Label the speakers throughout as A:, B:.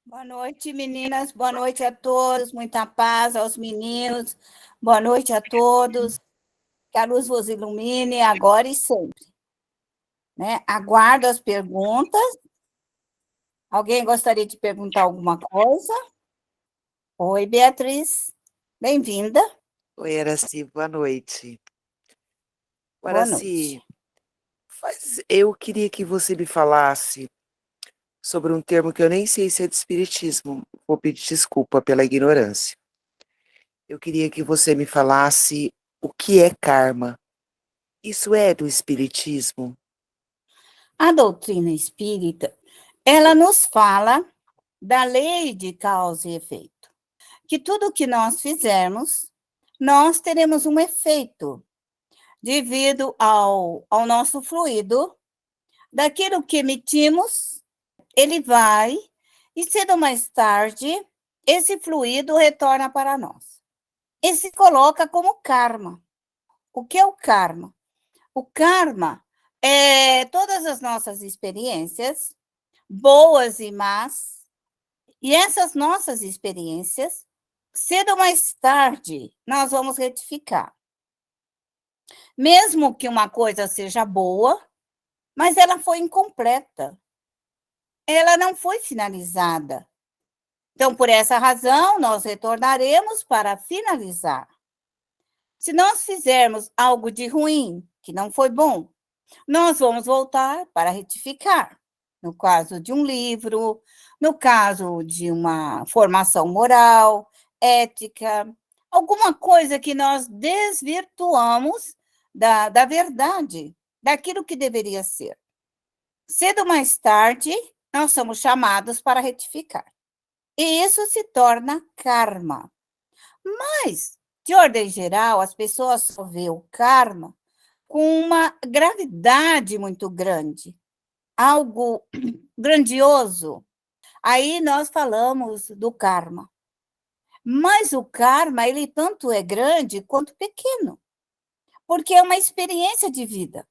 A: Boa noite, meninas. Boa noite a todos. Muita paz aos meninos. Boa noite a todos. Que a luz vos ilumine agora e sempre. Né? Aguardo as perguntas. Alguém gostaria de perguntar alguma coisa? Oi, Beatriz. Bem-vinda.
B: Oi, Araci, boa noite.
A: Boa noite.
B: Araci, eu queria que você me falasse sobre um termo que eu nem sei se é de espiritismo. Vou pedir desculpa pela ignorância. Eu queria que você me falasse o que é karma. Isso é do espiritismo?
A: A doutrina espírita, ela nos fala da lei de causa e efeito. Que tudo que nós fizermos, nós teremos um efeito devido ao nosso fluido, daquilo que emitimos, ele vai, e cedo ou mais tarde, esse fluido retorna para nós. E se coloca como karma. O que é o karma? O karma é todas as nossas experiências, boas e más, e essas nossas experiências, cedo ou mais tarde, nós vamos retificar. Mesmo que uma coisa seja boa, mas ela foi incompleta. Ela não foi finalizada. Então, por essa razão, nós retornaremos para finalizar. Se nós fizermos algo de ruim, que não foi bom, nós vamos voltar para retificar. No caso de um livro, no caso de uma formação moral, ética, alguma coisa que nós desvirtuamos da verdade, daquilo que deveria ser. Cedo ou mais tarde, nós somos chamados para retificar. E isso se torna karma. Mas, de ordem geral, as pessoas só vê o karma com uma gravidade muito grande, algo grandioso. Aí nós falamos do karma. Mas o karma, ele tanto é grande quanto pequeno, porque é uma experiência de vida.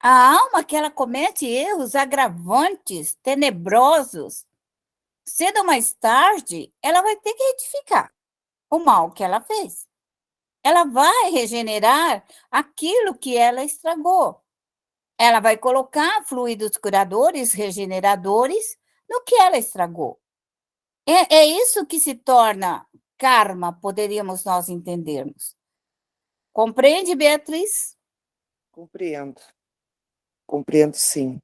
A: A alma que ela comete erros agravantes, tenebrosos, cedo ou mais tarde, ela vai ter que retificar o mal que ela fez. Ela vai regenerar aquilo que ela estragou. Ela vai colocar fluidos curadores, regeneradores no que ela estragou. É isso que se torna karma, poderíamos nós entendermos. Compreende, Beatriz?
B: Compreendo. Compreendo, sim.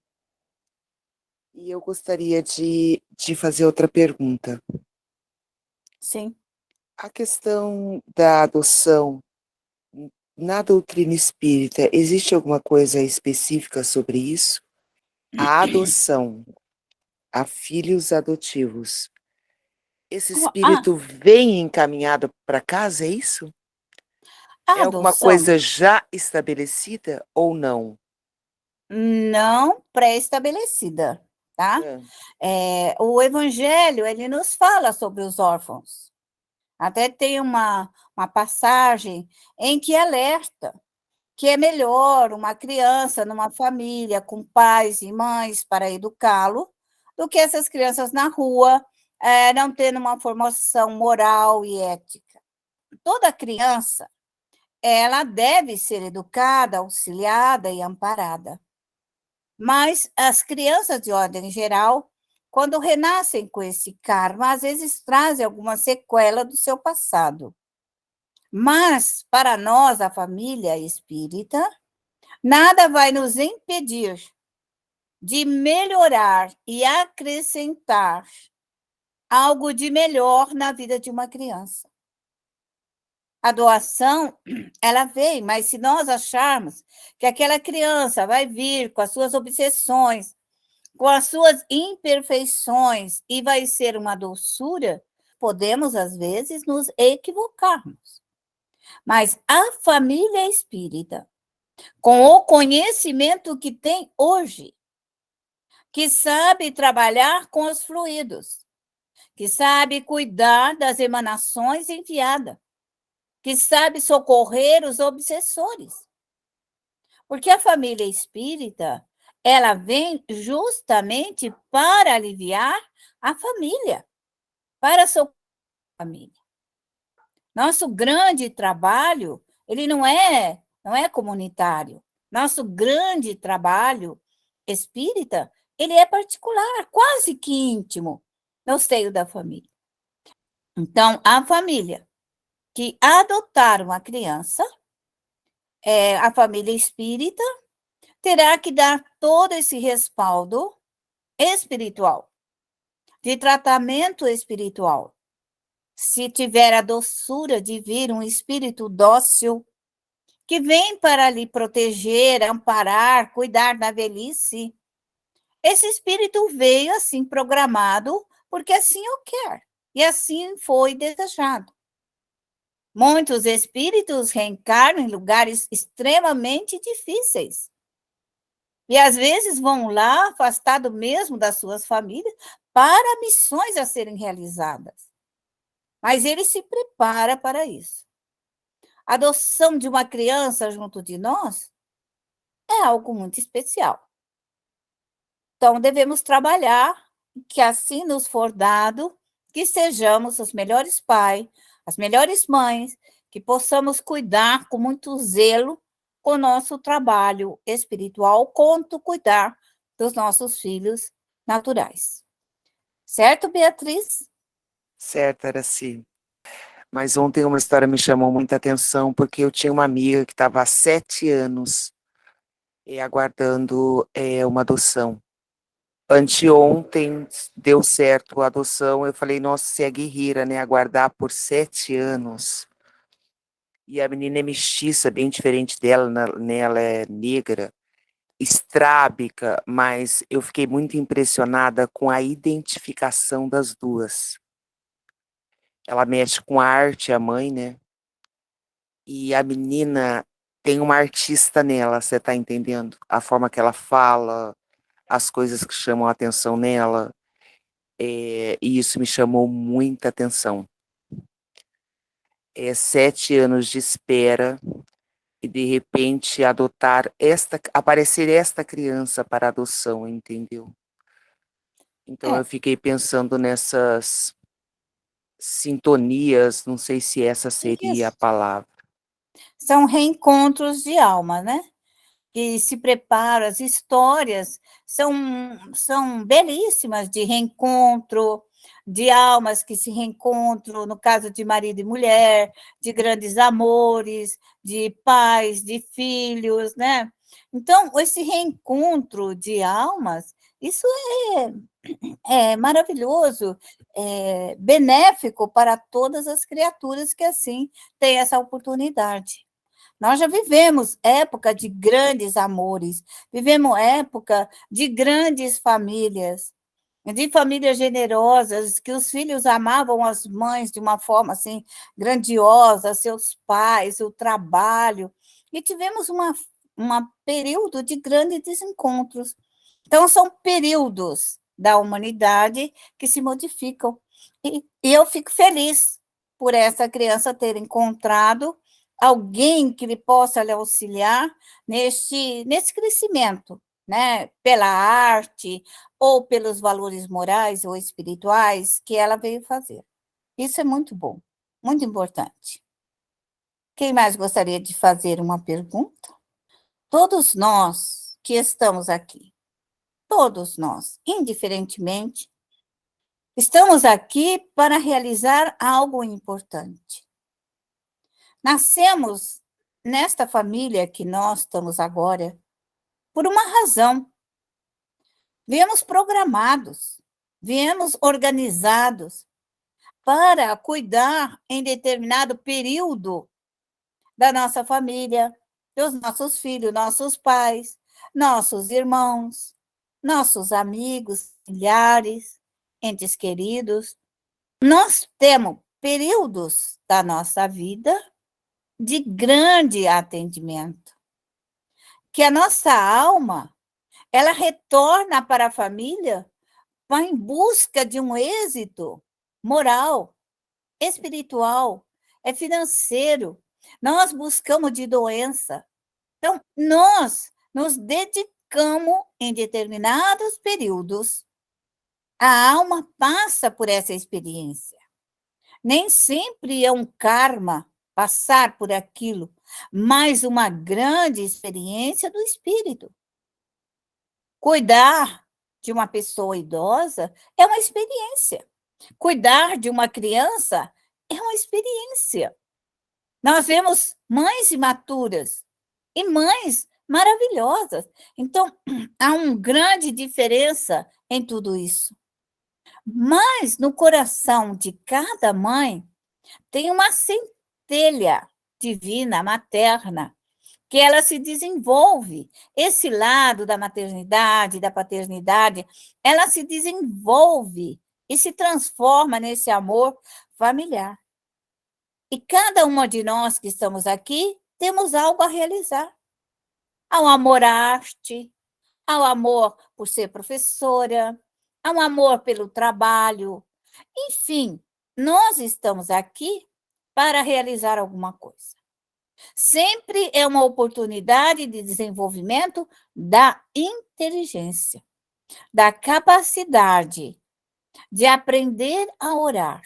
B: E eu gostaria de fazer outra pergunta.
A: Sim.
B: A questão da adoção, na doutrina espírita, existe alguma coisa específica sobre isso? A adoção a filhos adotivos. Esse
A: A
B: espírito vem encaminhado para casa, é isso?
A: a
B: É alguma
A: adoção
B: coisa já estabelecida ou não?
A: não pré-estabelecida, tá?
B: Hã.
A: O Evangelho, ele nos fala sobre os órfãos. Até tem uma passagem em que alerta que é melhor uma criança numa família com pais e mães para educá-lo do que essas crianças na rua, não tendo uma formação moral e ética. Toda criança, ela deve ser educada, auxiliada e amparada. Mas as crianças, de ordem geral, quando renascem com esse karma, às vezes trazem alguma sequela do seu passado. Mas, para nós, a família espírita, nada vai nos impedir de melhorar e acrescentar algo de melhor na vida de uma criança. A doação, ela vem, mas se nós acharmos que aquela criança vai vir com as suas obsessões, com as suas imperfeições e vai ser uma doçura, podemos, às vezes, nos equivocarmos. Mas a família espírita, com o conhecimento que tem hoje, que sabe trabalhar com os fluidos, que sabe cuidar das emanações enviadas, que sabe socorrer os obsessores. Porque a família espírita, ela vem justamente para aliviar a família, para socorrer a família. Nosso grande trabalho, ele não é comunitário. Nosso grande trabalho espírita, ele é particular, quase que íntimo, no seio da família. Então, a família que adotar uma criança, a família espírita, terá que dar todo esse respaldo espiritual, de tratamento espiritual. Se tiver a doçura de vir um espírito dócil, que vem para lhe proteger, amparar, cuidar da velhice, esse espírito veio assim programado, porque assim o quer, e assim foi desejado. Muitos espíritos reencarnam em lugares extremamente difíceis. E às vezes vão lá, afastado mesmo das suas famílias, para missões a serem realizadas. Mas ele se prepara para isso. A adoção de uma criança junto de nós é algo muito especial. Então, devemos trabalhar que assim nos for dado, que sejamos os melhores pais, as melhores mães, que possamos cuidar com muito zelo com o nosso trabalho espiritual, quanto cuidar dos nossos filhos naturais. Certo, Beatriz?
B: Certo, Araci. Mas ontem uma história me chamou muita atenção, porque eu tinha uma amiga que estava há 7 anos aguardando uma adoção. Anteontem deu certo a adoção, eu falei, nossa, você é guerreira, né? Aguardar por 7 anos. E a menina é mestiça, bem diferente dela, né? Ela é negra, estrábica, mas eu fiquei muito impressionada com a identificação das duas. Ela mexe com arte, a mãe, né? E a menina tem uma artista nela, você tá entendendo? A forma que ela fala, as coisas que chamam a atenção nela, e isso me chamou muita atenção. 7 anos de espera e de repente aparecer esta criança para adoção, entendeu? Então eu
A: É,
B: fiquei pensando nessas sintonias, não sei se essa seria a
A: isso.
B: palavra.
A: São reencontros de alma, né? Que se preparam, as histórias são belíssimas de reencontro, de almas que se reencontram, no caso de marido e mulher, de grandes amores, de pais, de filhos, né? Então, esse reencontro de almas, isso é maravilhoso, é benéfico para todas as criaturas que assim têm essa oportunidade. Nós já vivemos época de grandes amores, vivemos época de grandes famílias, de famílias generosas, que os filhos amavam as mães de uma forma assim grandiosa, seus pais, o trabalho, e tivemos uma período de grandes desencontros. Então, são períodos da humanidade que se modificam. E eu fico feliz por essa criança ter encontrado alguém que lhe possa lhe auxiliar nesse crescimento, né? Pela arte ou pelos valores morais ou espirituais que ela veio fazer. Isso é muito bom, muito importante. Quem mais gostaria de fazer uma pergunta? Todos nós que estamos aqui, todos nós, indiferentemente, estamos aqui para realizar algo importante. Nascemos nesta família que nós estamos agora por uma razão. Viemos programados, viemos organizados para cuidar em determinado período da nossa família, dos nossos filhos, nossos pais, nossos irmãos, nossos amigos, familiares, entes queridos. Nós temos períodos da nossa vida de grande atendimento, que a nossa alma, ela retorna para a família, vai em busca de um êxito moral, espiritual, financeiro. Nós buscamos de doença. Então, nós nos dedicamos como em determinados períodos a alma passa por essa experiência. Nem sempre é um karma passar por aquilo, mas uma grande experiência do espírito. Cuidar de uma pessoa idosa é uma experiência. Cuidar de uma criança é uma experiência. Nós vemos mães imaturas e mães maravilhosas. Então, há uma grande diferença em tudo isso. Mas no coração de cada mãe tem uma centelha divina, materna, que ela se desenvolve. Esse lado da maternidade, da paternidade, ela se desenvolve e se transforma nesse amor familiar. E cada uma de nós que estamos aqui temos algo a realizar. Há um amor à arte, há um amor por ser professora, há um amor pelo trabalho. Enfim, nós estamos aqui para realizar alguma coisa. Sempre é uma oportunidade de desenvolvimento da inteligência, da capacidade de aprender a orar.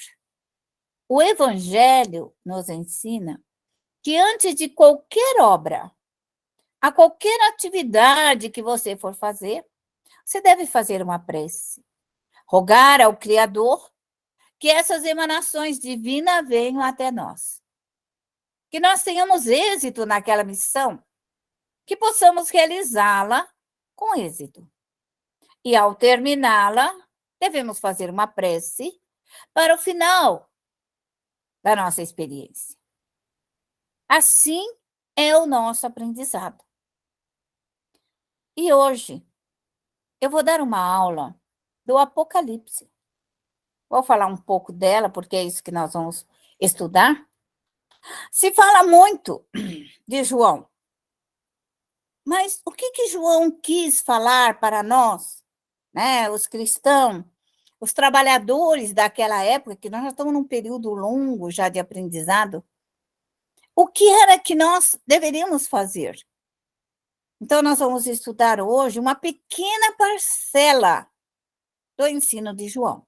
A: O Evangelho nos ensina que antes de qualquer obra, a qualquer atividade que você for fazer, você deve fazer uma prece. Rogar ao Criador que essas emanações divinas venham até nós. Que nós tenhamos êxito naquela missão, que possamos realizá-la com êxito. E ao terminá-la, devemos fazer uma prece para o final da nossa experiência. Assim é o nosso aprendizado. E hoje eu vou dar uma aula do Apocalipse. Vou falar um pouco dela, porque é isso que nós vamos estudar. Se fala muito de João, mas o que João quis falar para nós, né, os cristãos, os trabalhadores daquela época, que nós já estamos num período longo já de aprendizado, o que era que nós deveríamos fazer? Então, nós vamos estudar hoje uma pequena parcela do ensino de João.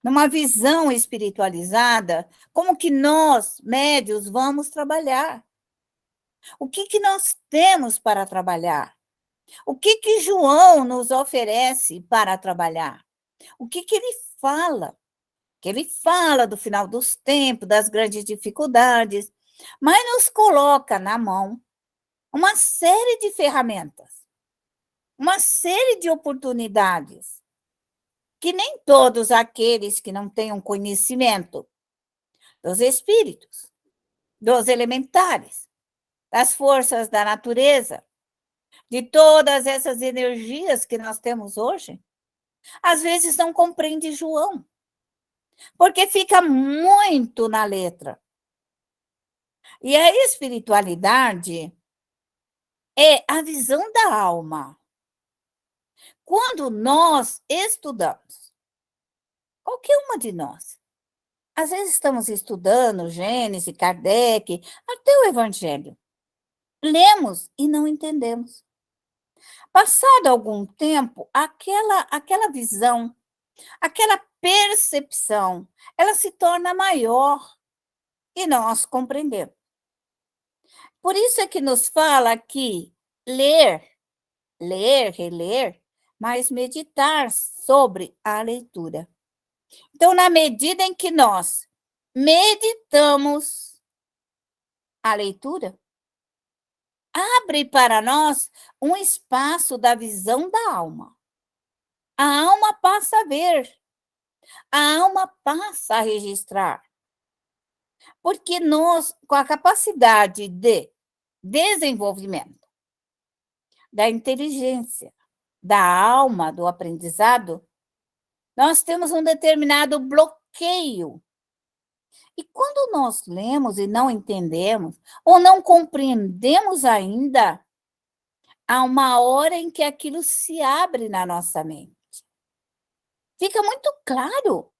A: Numa visão espiritualizada, como que nós, médios, vamos trabalhar? O que nós temos para trabalhar? O que João nos oferece para trabalhar? O que ele fala? Que ele fala do final dos tempos, das grandes dificuldades, mas nos coloca na mão uma série de ferramentas, uma série de oportunidades, que nem todos aqueles que não tenham conhecimento dos espíritos, dos elementares, das forças da natureza, de todas essas energias que nós temos hoje, às vezes não compreende João, porque fica muito na letra. E a espiritualidade é a visão da alma. Quando nós estudamos, qualquer uma de nós, às vezes estamos estudando Gênesis, Kardec, até o Evangelho. Lemos e não entendemos. Passado algum tempo, aquela visão, aquela percepção, ela se torna maior e nós compreendemos. Por isso é que nos fala que ler, reler, mas meditar sobre a leitura. Então, na medida em que nós meditamos a leitura, abre para nós um espaço da visão da alma. A alma passa a ver, a alma passa a registrar. Porque nós, com a capacidade de desenvolvimento da inteligência, da alma, do aprendizado, nós temos um determinado bloqueio. E quando nós lemos e não entendemos, ou não compreendemos ainda, há uma hora em que aquilo se abre na nossa mente. Fica muito claro,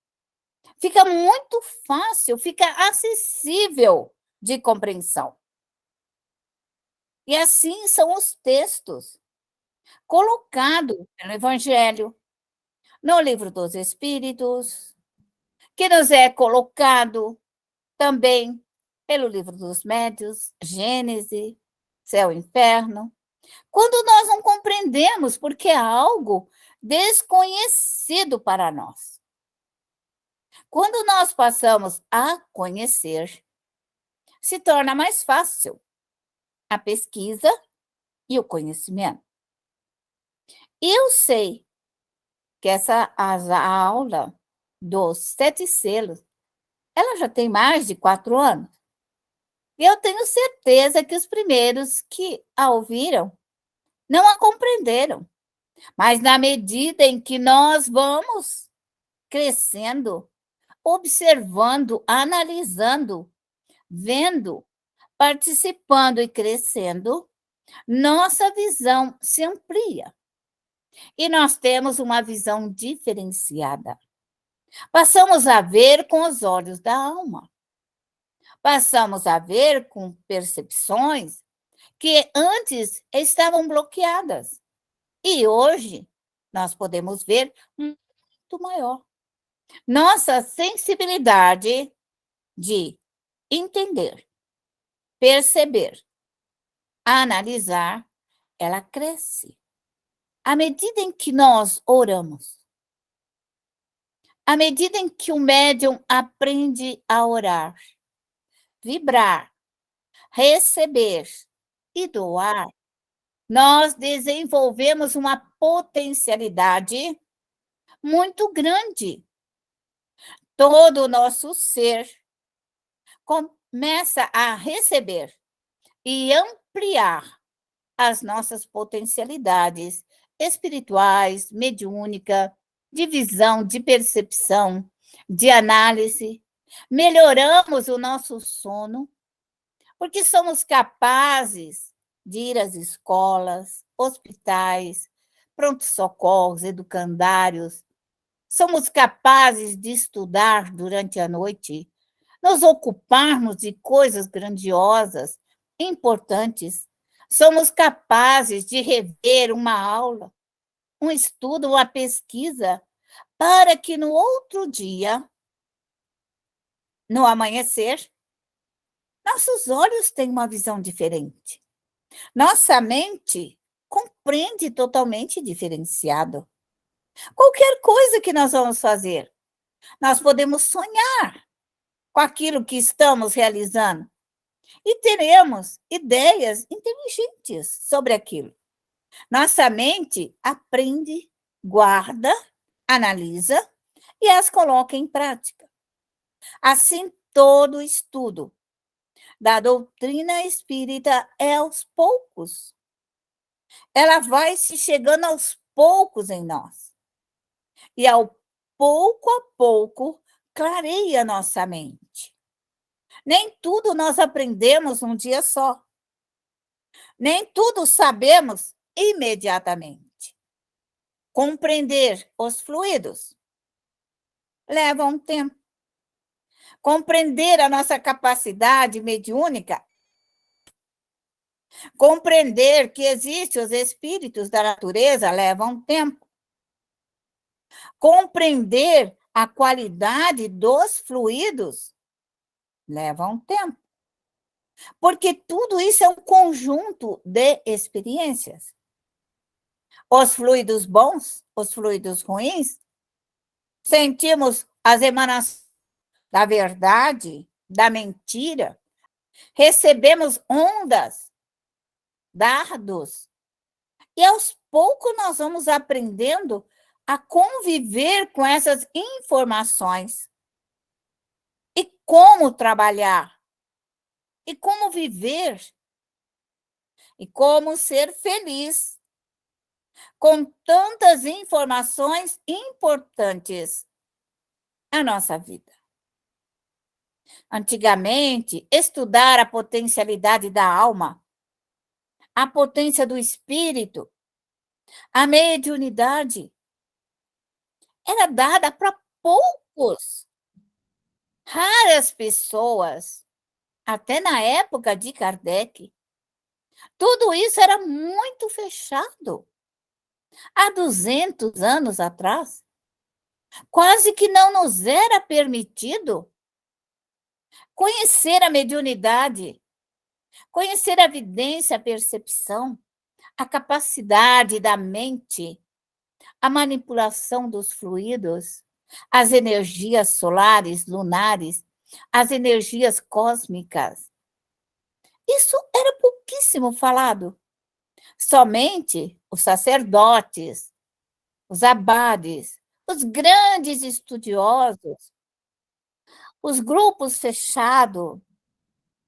A: fica muito fácil, fica acessível de compreensão. E assim são os textos. colocado pelo Evangelho, no Livro dos Espíritos, que nos é colocado também pelo Livro dos Médiuns, Gênesis, Céu e Inferno. Quando nós não compreendemos, porque é algo desconhecido para nós. Quando nós passamos a conhecer, se torna mais fácil a pesquisa e o conhecimento. Eu sei que essa aula dos 7 selos, ela já tem mais de 4 anos. E eu tenho certeza que os primeiros que a ouviram não a compreenderam. Mas na medida em que nós vamos crescendo, observando, analisando, vendo, participando e crescendo, nossa visão se amplia. E nós temos uma visão diferenciada. Passamos a ver com os olhos da alma. Passamos a ver com percepções que antes estavam bloqueadas. E hoje nós podemos ver muito maior. Nossa sensibilidade de entender, perceber, analisar, ela cresce. À medida em que nós oramos, à medida em que o médium aprende a orar, vibrar, receber e doar, nós desenvolvemos uma potencialidade muito grande. Todo o nosso ser começa a receber e ampliar as nossas potencialidades espirituais, mediúnica, de visão, de percepção, de análise. Melhoramos o nosso sono, porque somos capazes de ir às escolas, hospitais, pronto-socorros, educandários. Somos capazes de estudar durante a noite, nos ocuparmos de coisas grandiosas, importantes. Somos capazes de rever uma aula, um estudo, uma pesquisa, para que no outro dia, no amanhecer, nossos olhos têm uma visão diferente. Nossa mente compreende totalmente diferenciado. Qualquer coisa que nós vamos fazer, nós podemos sonhar com aquilo que estamos realizando e teremos ideias inteligentes sobre aquilo. Nossa mente aprende, guarda, analisa e as coloca em prática. Assim, todo estudo da doutrina espírita é aos poucos. Ela vai se chegando aos poucos em nós. E ao pouco a pouco clareia nossa mente. Nem tudo nós aprendemos num dia só. Nem tudo sabemos imediatamente. Compreender os fluidos leva um tempo. Compreender a nossa capacidade mediúnica, compreender que existem os espíritos da natureza leva um tempo. Compreender a qualidade dos fluidos leva um tempo. Porque tudo isso é um conjunto de experiências. Os fluidos bons, os fluidos ruins, sentimos as emanações da verdade, da mentira, recebemos ondas, dardos, e aos poucos nós vamos aprendendo a conviver com essas informações e como trabalhar, e como viver, e como ser feliz com tantas informações importantes na nossa vida. Antigamente, estudar a potencialidade da alma, a potência do espírito, a mediunidade, era dada para poucos, raras pessoas, até na época de Kardec. Tudo isso era muito fechado. há 200 anos atrás, quase que não nos era permitido conhecer a mediunidade, conhecer a vidência, a percepção, a capacidade da mente, a manipulação dos fluidos, as energias solares, lunares, as energias cósmicas. Isso era pouquíssimo falado. Somente os sacerdotes, os abades, os grandes estudiosos, os grupos fechados,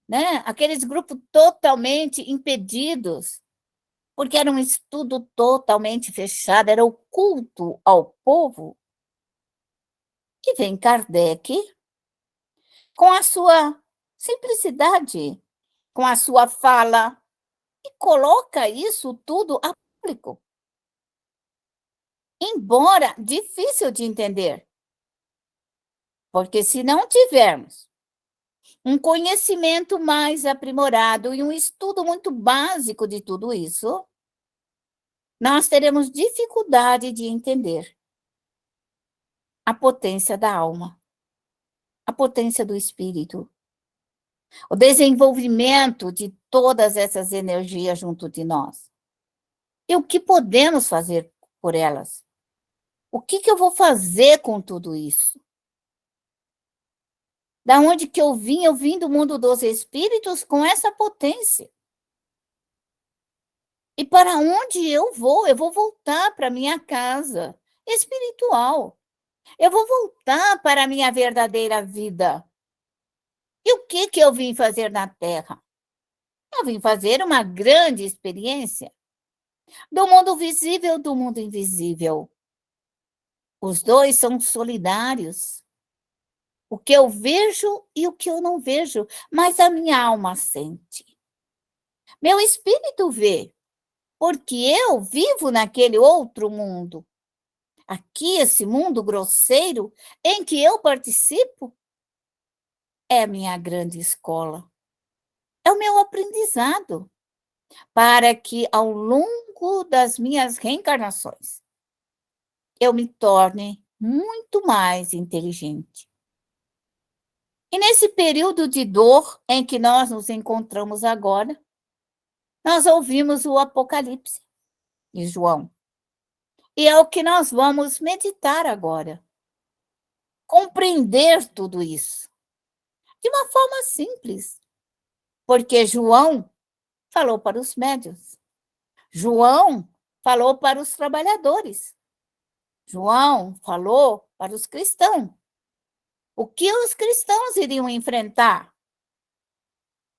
A: né? Aqueles grupos totalmente impedidos, porque era um estudo totalmente fechado, era oculto ao povo. E vem Kardec, com a sua simplicidade, com a sua fala, e coloca isso tudo a público. Embora difícil de entender, porque se não tivermos um conhecimento mais aprimorado e um estudo muito básico de tudo isso, nós teremos dificuldade de entender a potência da alma, a potência do espírito, o desenvolvimento de todas essas energias junto de nós. E o que podemos fazer por elas? O que eu vou fazer com tudo isso? Da onde que eu vim? Eu vim do mundo dos espíritos com essa potência. E para onde eu vou? Eu vou voltar para minha casa espiritual. Eu vou voltar para a minha verdadeira vida. E o que eu vim fazer na Terra? Eu vim fazer uma grande experiência do mundo visível do mundo invisível. Os dois são solidários. O que eu vejo e o que eu não vejo, mas a minha alma sente. Meu espírito vê, porque eu vivo naquele outro mundo. Aqui, esse mundo grosseiro em que eu participo, é a minha grande escola. É o meu aprendizado, para que ao longo das minhas reencarnações eu me torne muito mais inteligente. E nesse período de dor em que nós nos encontramos agora, nós ouvimos o Apocalipse de João. E é o que nós vamos meditar agora. Compreender tudo isso de uma forma simples, porque João falou para os médiuns. João falou para os trabalhadores. João falou para os cristãos. O que os cristãos iriam enfrentar?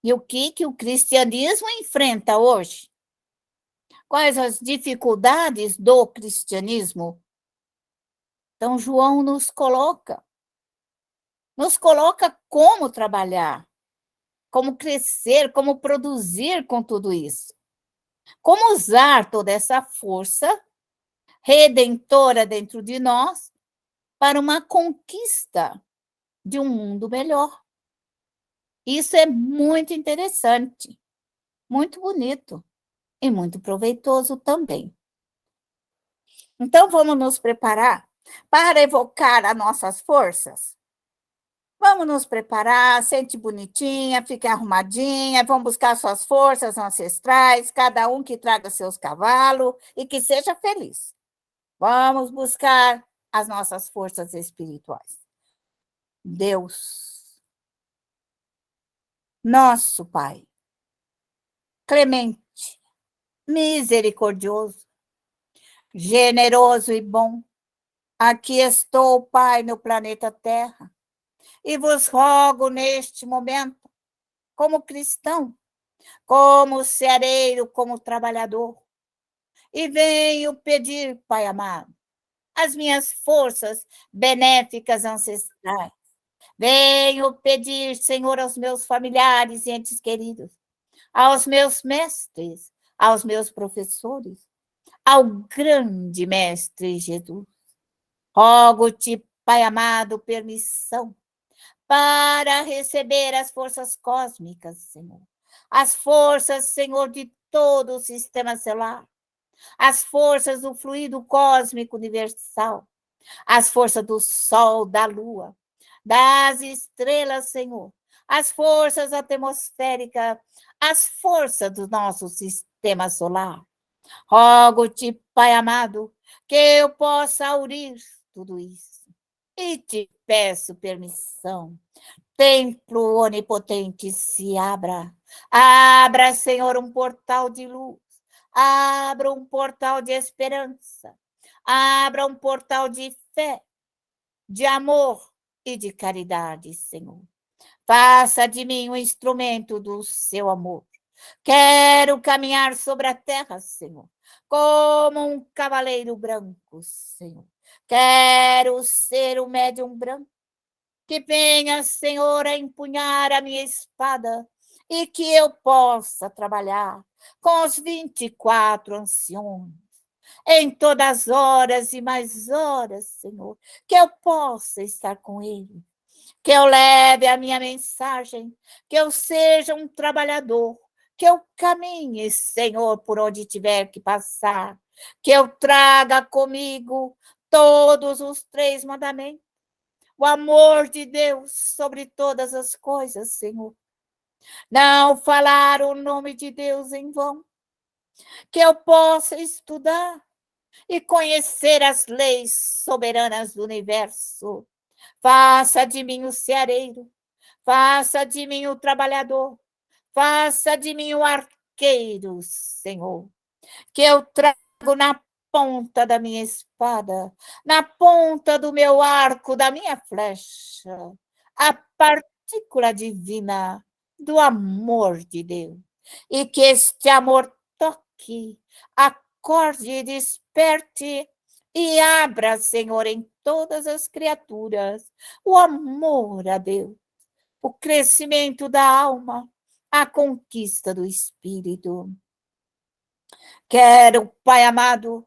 A: E o que o cristianismo enfrenta hoje? Quais as dificuldades do cristianismo? Então, João nos coloca como trabalhar, como crescer, como produzir com tudo isso. Como usar toda essa força redentora dentro de nós para uma conquista de um mundo melhor. Isso é muito interessante, muito bonito e muito proveitoso também. Então, vamos nos preparar para evocar as nossas forças? Vamos nos preparar, sente bonitinha, fique arrumadinha, vamos buscar suas forças ancestrais, cada um que traga seus cavalos e que seja feliz. Vamos buscar as nossas forças espirituais. Deus, nosso Pai, clemente, misericordioso, generoso e bom, aqui estou, Pai, no planeta Terra, e vos rogo neste momento, como cristão, como ceareiro, como trabalhador, e venho pedir, Pai amado, as minhas forças benéficas ancestrais. Venho pedir, Senhor, aos meus familiares e entes queridos, aos meus mestres, aos meus professores, ao grande Mestre Jesus. Rogo-te, Pai amado, permissão para receber as forças cósmicas, Senhor. As forças, Senhor, de todo o sistema solar. as forças do fluido cósmico universal, as forças do sol, da lua, das estrelas, Senhor, as forças atmosféricas, as forças do nosso sistema solar. Rogo-te, Pai amado, que eu possa aurir tudo isso. E te peço permissão. Templo onipotente, se abra. Abra, Senhor, um portal de luz. Abra um portal de esperança. Abra um portal de fé, de amor e de caridade, Senhor. Faça de mim um instrumento do seu amor. Quero caminhar sobre a terra, Senhor, como um cavaleiro branco, Senhor. Quero ser o médium branco que venha, Senhor, a empunhar a minha espada e que eu possa trabalhar com os 24 anciões em todas as horas e mais horas, Senhor, que eu possa estar com ele, que eu leve a minha mensagem, que eu seja um trabalhador, que eu caminhe, Senhor, por onde tiver que passar, que eu traga comigo todos os 3 mandamentos, o amor de Deus sobre todas as coisas, Senhor. Não falar o nome de Deus em vão, que eu possa estudar e conhecer as leis soberanas do universo. Faça de mim o ceareiro, faça de mim o trabalhador, faça de mim o arqueiro, Senhor, que eu trago na ponta da minha espada, na ponta do meu arco, da minha flecha, a partícula divina do amor de Deus. E que este amor toque, acorde e desperte e abra, Senhor, em todas as criaturas o amor a Deus, o crescimento da alma, a conquista do espírito. Quero, Pai amado,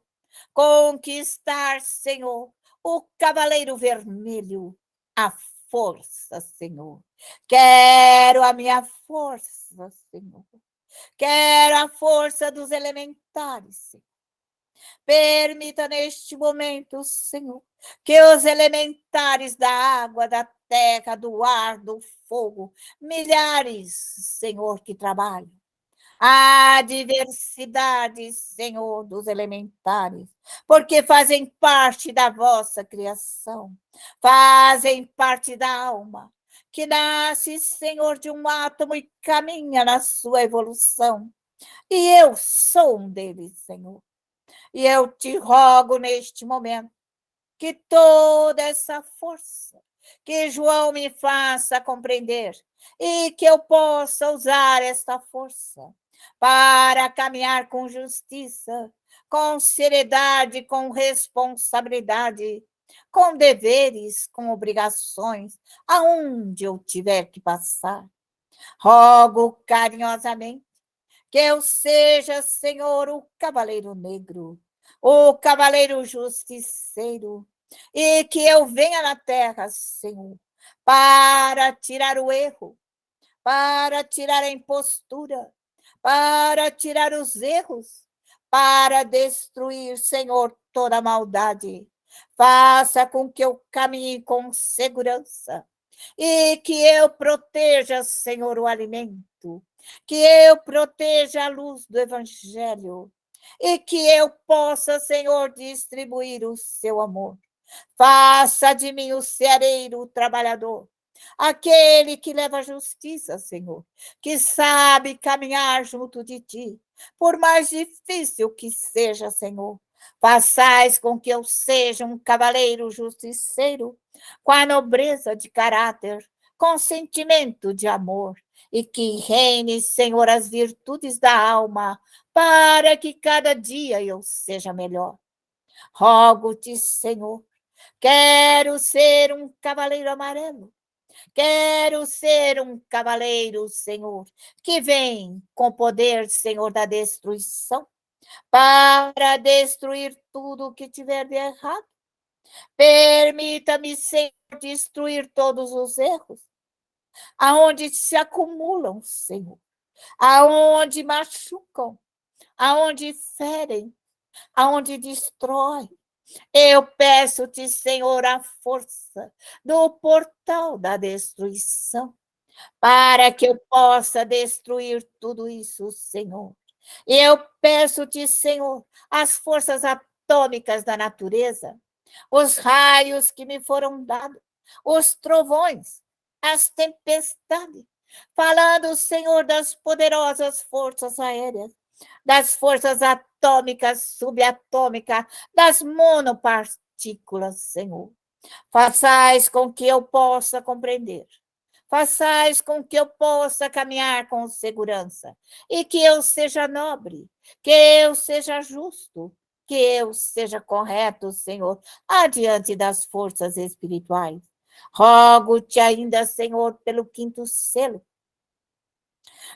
A: conquistar, Senhor, o cavaleiro vermelho, a força, Senhor. Quero a minha força, Senhor. Quero a força dos elementares, Senhor. Permita neste momento, Senhor, que os elementares da água, da terra, do ar, do fogo, milhares, Senhor, que trabalham, a diversidade, Senhor, dos elementares, porque fazem parte da vossa criação, fazem parte da alma, que nasce, Senhor, de um átomo e caminha na sua evolução. E eu sou um deles, Senhor. E eu te rogo neste momento que toda essa força que João me faça compreender e que eu possa usar esta força para caminhar com justiça, com seriedade, com responsabilidade, com deveres, com obrigações, aonde eu tiver que passar. Rogo carinhosamente que eu seja, Senhor, o cavaleiro negro, o cavaleiro justiceiro, e que eu venha na terra, Senhor, para tirar o erro, para tirar a impostura, para tirar os erros, para destruir, Senhor, toda a maldade. Faça com que eu caminhe com segurança e que eu proteja, Senhor, o alimento, que eu proteja a luz do Evangelho e que eu possa, Senhor, distribuir o seu amor. Faça de mim o ceareiro, o trabalhador, aquele que leva a justiça, Senhor, que sabe caminhar junto de ti, por mais difícil que seja, Senhor. Façais com que eu seja um cavaleiro justiceiro, com a nobreza de caráter, com sentimento de amor, e que reine, Senhor, as virtudes da alma, para que cada dia eu seja melhor. Rogo-te, Senhor, quero ser um cavaleiro amarelo. Quero ser um cavaleiro, Senhor, que vem com poder, Senhor, da destruição, para destruir tudo o que tiver de errado. Permita-me, Senhor, destruir todos os erros, aonde se acumulam, Senhor, aonde machucam, aonde ferem, aonde destrói. Eu peço-te, Senhor, a força do portal da destruição, para que eu possa destruir tudo isso, Senhor. Eu peço-te, Senhor, as forças atômicas da natureza, os raios que me foram dados, os trovões, as tempestades, falando, Senhor, das poderosas forças aéreas, das forças atômicas, subatômicas, das monopartículas, Senhor. Façais com que eu possa compreender. Façais com que eu possa caminhar com segurança e que eu seja nobre, que eu seja justo, que eu seja correto, Senhor, adiante das forças espirituais. Rogo-te ainda, Senhor, pelo quinto selo,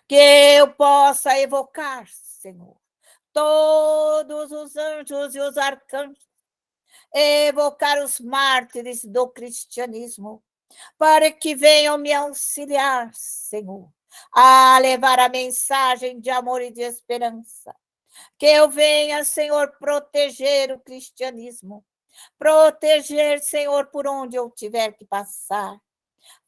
A: que eu possa evocar, Senhor, todos os anjos e os arcanjos, evocar os mártires do cristianismo, para que venham me auxiliar, Senhor, a levar a mensagem de amor e de esperança. Que eu venha, Senhor, proteger o cristianismo, proteger, Senhor, por onde eu tiver que passar.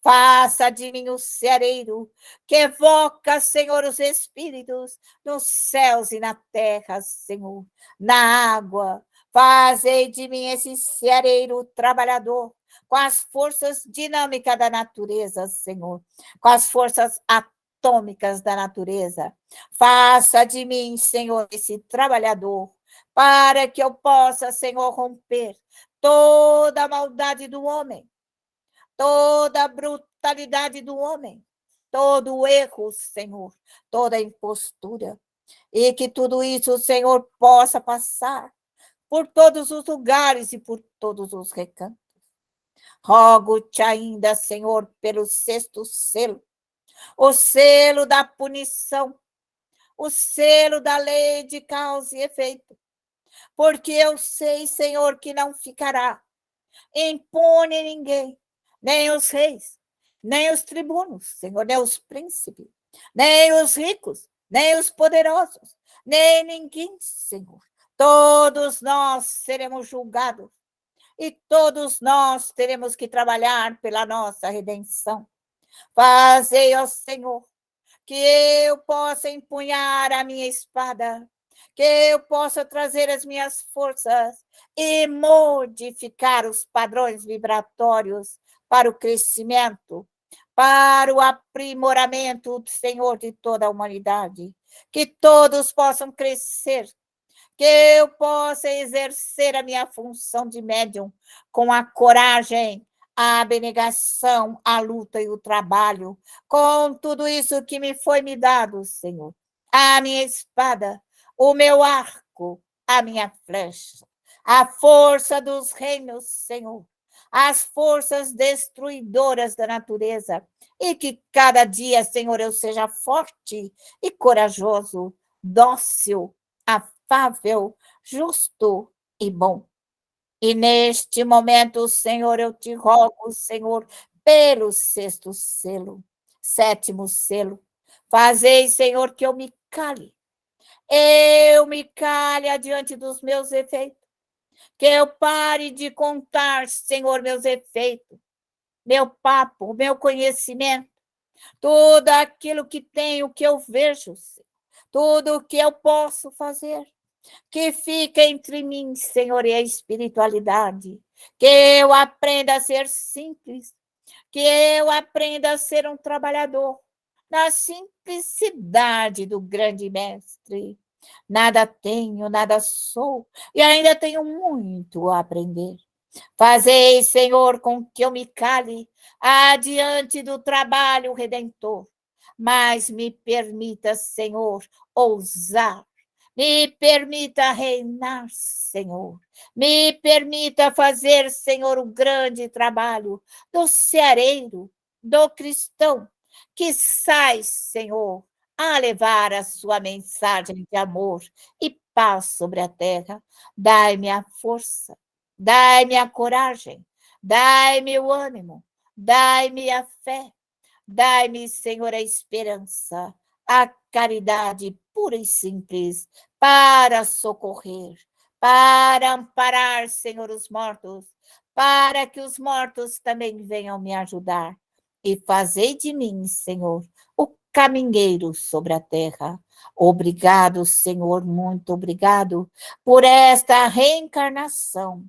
A: Faça de mim o ceareiro que evoca, Senhor, os espíritos nos céus e na terra, Senhor, na água. Fazei de mim esse ceareiro trabalhador com as forças dinâmicas da natureza, Senhor, com as forças atômicas da natureza. Faça de mim, Senhor, esse trabalhador, para que eu possa, Senhor, romper toda a maldade do homem, toda a brutalidade do homem, todo o erro, Senhor, toda a impostura, e que tudo isso o Senhor possa passar por todos os lugares e por todos os recantos. Rogo-te ainda, Senhor, pelo sexto selo, o selo da punição, o selo da lei de causa e efeito, porque eu sei, Senhor, que não ficará impune ninguém, nem os reis, nem os tribunos, Senhor, nem os príncipes, nem os ricos, nem os poderosos, nem ninguém, Senhor. Todos nós seremos julgados e todos nós teremos que trabalhar pela nossa redenção. Fazei, ó Senhor, que eu possa empunhar a minha espada, que eu possa trazer as minhas forças e modificar os padrões vibratórios para o crescimento, para o aprimoramento, Senhor, de toda a humanidade. Que todos possam crescer, que eu possa exercer a minha função de médium com a coragem, a abnegação, a luta e o trabalho, com tudo isso que me dado, Senhor. A minha espada, o meu arco, a minha flecha, a força dos reinos, Senhor, as forças destruidoras da natureza, e que cada dia, Senhor, eu seja forte e corajoso, dócil, afável, justo e bom. E neste momento, Senhor, eu te rogo, Senhor, pelo sexto selo, sétimo selo. Fazei, Senhor, que eu me cale adiante dos meus efeitos, que eu pare de contar, Senhor, meus efeitos, meu papo, meu conhecimento, tudo aquilo que tenho, que eu vejo, tudo o que eu posso fazer, que fica entre mim, Senhor, e a espiritualidade, que eu aprenda a ser simples, que eu aprenda a ser um trabalhador, na simplicidade do grande mestre. Nada tenho, nada sou, e ainda tenho muito a aprender. Fazei, Senhor, com que eu me cale adiante do trabalho redentor, mas me permita, Senhor, ousar, me permita reinar, Senhor, me permita fazer, Senhor, o grande trabalho do ceareiro, do cristão, que sai, Senhor, a levar a sua mensagem de amor e paz sobre a terra. Dai-me a força, dai-me a coragem, dai-me o ânimo, dai-me a fé, dai-me, Senhor, a esperança, a caridade pura e simples para socorrer, para amparar, Senhor, os mortos, para que os mortos também venham me ajudar. E fazei de mim, Senhor, o caminheiro sobre a terra. Obrigado, Senhor, muito obrigado por esta reencarnação.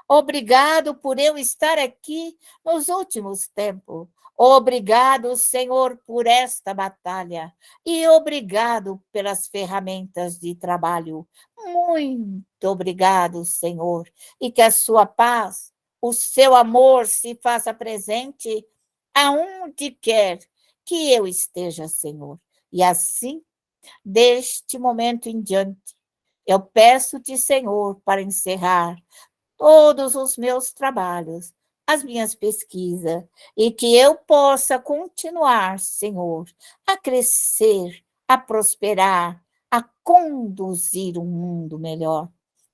A: Obrigado por eu estar aqui nos últimos tempos. Obrigado, Senhor, por esta batalha. E obrigado pelas ferramentas de trabalho. Muito obrigado, Senhor. E que a sua paz, o seu amor se faça presente aonde quer que eu esteja, Senhor. E assim, deste momento em diante, eu peço-te, Senhor, para encerrar todos os meus trabalhos, as minhas pesquisas, e que eu possa continuar, Senhor, a crescer, a prosperar, a conduzir um mundo melhor.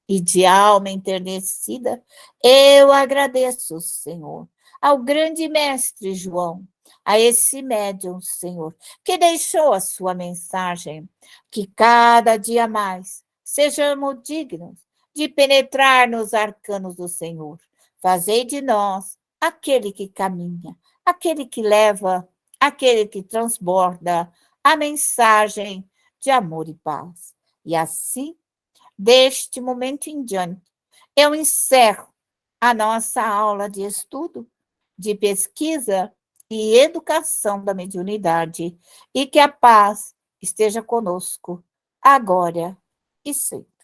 A: E de alma enternecida, eu agradeço, Senhor, ao grande mestre João, a esse médium, Senhor, que deixou a sua mensagem, que cada dia mais sejamos dignos de penetrar nos arcanos do Senhor. Fazei de nós aquele que caminha, aquele que leva, aquele que transborda a mensagem de amor e paz. E assim, deste momento em diante, eu encerro a nossa aula de estudo, de pesquisa e educação da mediunidade, e que a paz esteja conosco, agora e sempre.